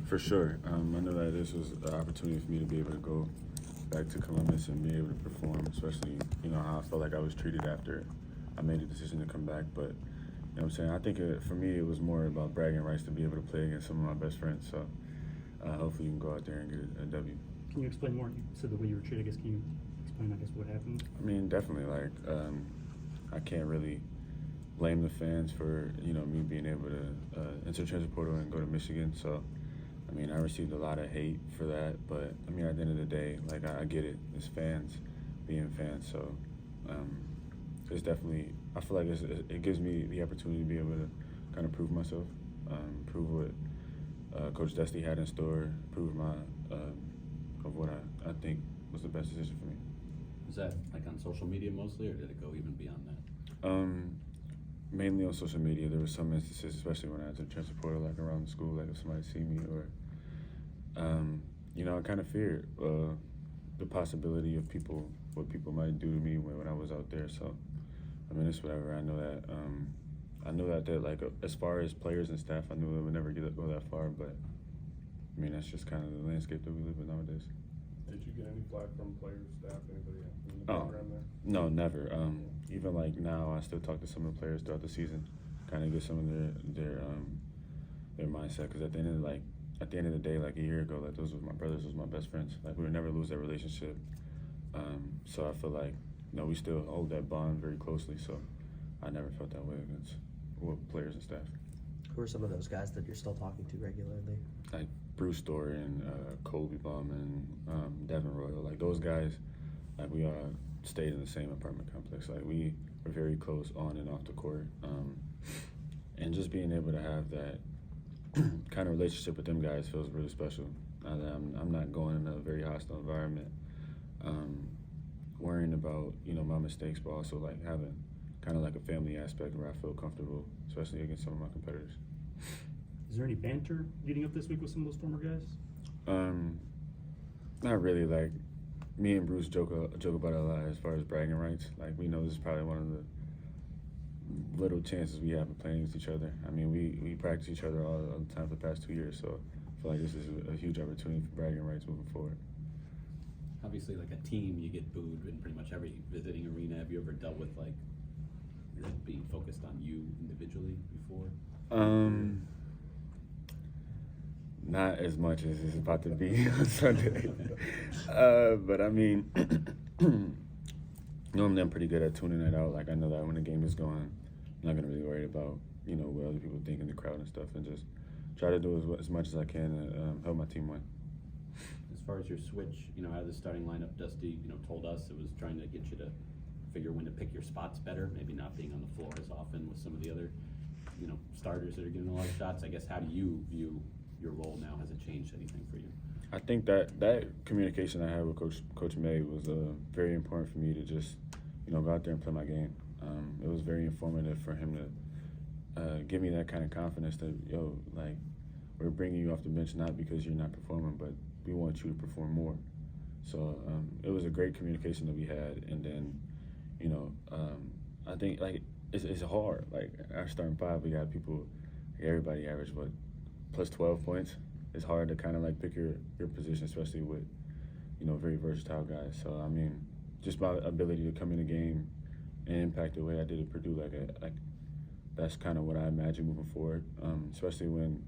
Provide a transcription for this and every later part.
For sure. I know that this was an opportunity for me to be able to go back to Columbus and be able to perform, especially, how I felt like I was treated after I made the decision to come back. But, what I'm saying? I think for me, it was more about bragging rights to be able to play against some of my best friends. So hopefully you can go out there and get a W. Can you explain more? You said the way you were treated. I guess can you explain, what happened? I mean, definitely. Like, I can't really blame the fans for, me being able to enter the transfer portal and go to Michigan. So, I mean, I received a lot of hate for that. But, I mean, at the end of the day, like, I get it. It's fans being fans. So, it's definitely, I feel like it gives me the opportunity to be able to kind of prove myself, prove what Coach Dusty had in store, prove of what I think was the best decision for me. Was that like on social media mostly, or did it go even beyond that? Mainly on social media. There were some instances, especially when I entered the transfer portal, like around the school, like if somebody see me or, I kind of feared the possibility of what people might do to me when I was out there. So, I mean, it's whatever. I know that like as far as players and staff, I knew they would never go that far. But I mean, that's just kind of the landscape that we live in nowadays. Did you get any flack from players, staff, anybody in the program there? No, never. Even like now, I still talk to some of the players throughout the season, kind of get some of their mindset. Because at the end of the day, like a year ago, like those were my brothers, those were my best friends. Like we would never lose that relationship. So I feel like we still hold that bond very closely. So I never felt that way against players and staff. Who are some of those guys that you're still talking to regularly? Like Bruce Dorian, Colby Bauman, Devin Royal, like those guys, like we all stayed in the same apartment complex. Like we were very close on and off the court. And just being able to have that kind of relationship with them guys feels really special. I'm not going in a very hostile environment, worrying about, my mistakes, but also like having kind of like a family aspect where I feel comfortable, especially against some of my competitors. Is there any banter leading up this week with some of those former guys? Not really. Like me and Bruce joke about it a lot as far as bragging rights. Like we know this is probably one of the little chances we have of playing against each other. I mean, we practice each other all the time for the past 2 years, so I feel like this is a huge opportunity for bragging rights moving forward. Obviously, like a team, you get booed in pretty much every visiting arena. Have you ever dealt with like it being focused on you individually before? Not as much as it's about to be on Sunday. But I mean, normally I'm pretty good at tuning it out. Like I know that when the game is going, I'm not gonna really worry about what other people think in the crowd and stuff, and just try to do as much as I can to help my team win. As far as your switch, out of the starting lineup, Dusty, told us it was trying to get you to figure when to pick your spots better, maybe not being on the floor as often with some of the other, starters that are getting a lot of shots. I guess how do you view your role now? Has it changed anything for you? I think that communication I had with Coach May was very important for me to just, go out there and play my game. It was very informative for him to give me that kind of confidence that, like, we're bringing you off the bench not because you're not performing, but we want you to perform more. So it was a great communication that we had, and then, I think like it's hard. Like our starting five, we got people, everybody average, but plus 12 points. It's hard to kind of like pick your position, especially with, very versatile guys. So, I mean, just my ability to come in the game and impact the way I did at Purdue, like that's kind of what I imagine moving forward, especially when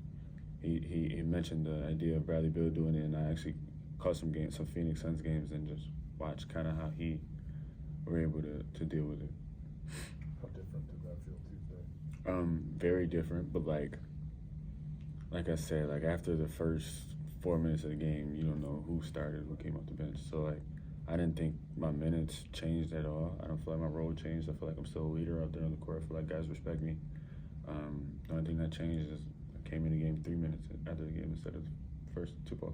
he mentioned the idea of Bradley Beal doing it, and I actually caught some Phoenix Suns games and just watched kind of how he were able to deal with it. How different did that feel Tuesday? Very different, but like I said, like after the first 4 minutes of the game, you don't know who started, who came off the bench. So like, I didn't think my minutes changed at all. I don't feel like my role changed. I feel like I'm still a leader out there on the court. I feel like guys respect me. The only thing that changed is I came in the game 3 minutes after the game instead of the first tip-off.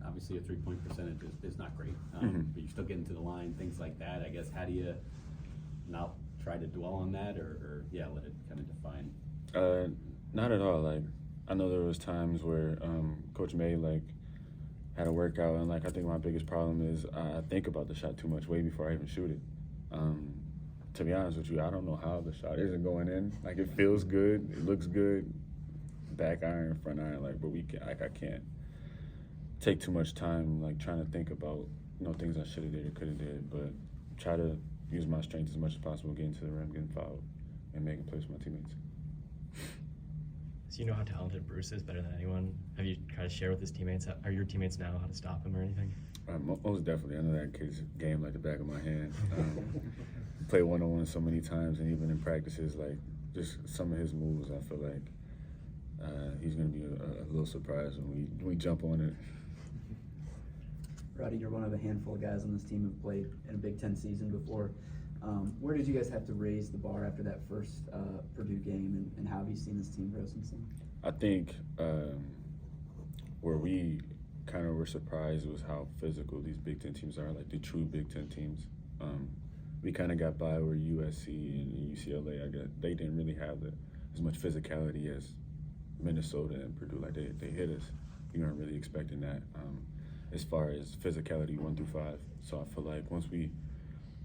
Obviously, a three-point percentage is not great, but you're still getting to the line, things like that. I guess how do you not try to dwell on that, or let it kind of define? Not at all. Like I know there was times where Coach May like had a workout, and like I think my biggest problem is I think about the shot too much way before I even shoot it. To be honest with you, I don't know how the shot isn't going in. Like it feels good, it looks good, back iron, front iron, like, but I can't take too much time, like, trying to think about, things I should have did or could have did, but try to use my strength as much as possible, getting to the rim, getting fouled, and making plays for my teammates. So you know how talented Bruce is better than anyone. Have you tried to share with his teammates? Are your teammates now how to stop him or anything? Most definitely. I know that kid's game like the back of my hand. Play one-on-one so many times, and even in practices, like, just some of his moves, I feel like he's going to be a little surprised when we jump on it. Roddy, you're one of a handful of guys on this team who've played in a Big Ten season before. Where did you guys have to raise the bar after that first Purdue game, and how have you seen this team grow since then? I think where we kind of were surprised was how physical these Big Ten teams are, like the true Big Ten teams. We kind of got by where USC and UCLA, I guess, they didn't really have as much physicality as Minnesota and Purdue. Like, they hit us. We weren't really expecting that as far as physicality 1 through 5. So I feel like once we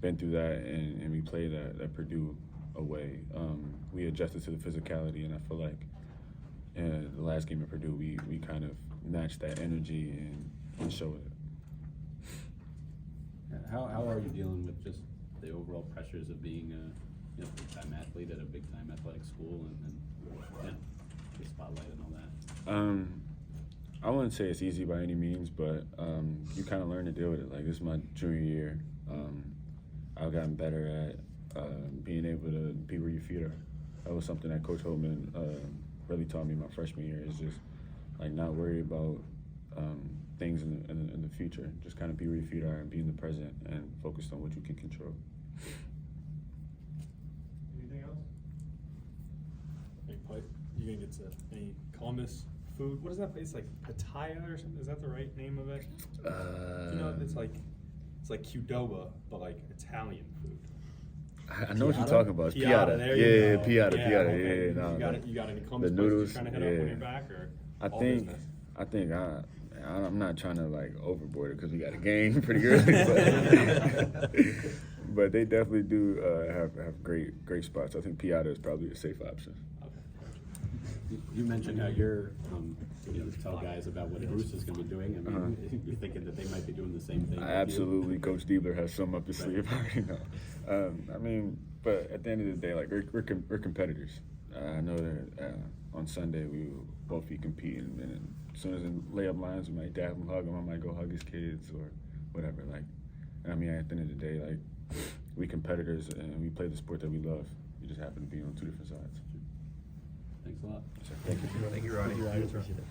been through that and we played at Purdue away, we adjusted to the physicality, and I feel like in the last game at Purdue, we kind of matched that energy and showed it. How are you dealing with just the overall pressures of being a big-time athlete at a big-time athletic school and the spotlight and all that? I wouldn't say it's easy by any means, but you kind of learn to deal with it. Like, this is my junior year. I've gotten better at being able to be where your feet are. That was something that Coach Holtman really taught me my freshman year, is just, like, not worry about things in the future. Just kind of be where your feet are and be in the present and focus on what you can control. Anything else? Hey, Pipe, you gonna get to any Columbus food? What is that place, like Pattaya or something? Is that the right name of it? You know, it's like Qdoba, but like Italian food. I know what you're talking about. It's piata. There you go. Piata. Okay. Yeah, no. You got any Columbus The places noodles, you're trying to hit up when you're back, or all business? I'm not trying to, like, overboard it because we got a game pretty early, but they definitely do have great spots. I think Piata is probably a safe option. You mentioned how you're tell guys about what Bruce is going to be doing. I mean, you're thinking that they might be doing the same thing. Absolutely, Coach Diebler has some up his sleeve. I already know. I mean, but at the end of the day, like, we're competitors. I know that on Sunday we will both be competing, and as soon as in layup lines, we might dab him, hug him. I might go hug his kids or whatever. Like, I mean, at the end of the day, like, we competitors and we play the sport that we love. We just happen to be on two different sides. Thanks a lot. Thank you. Thank you, Roddy. Thank you, Roddy. Appreciate it.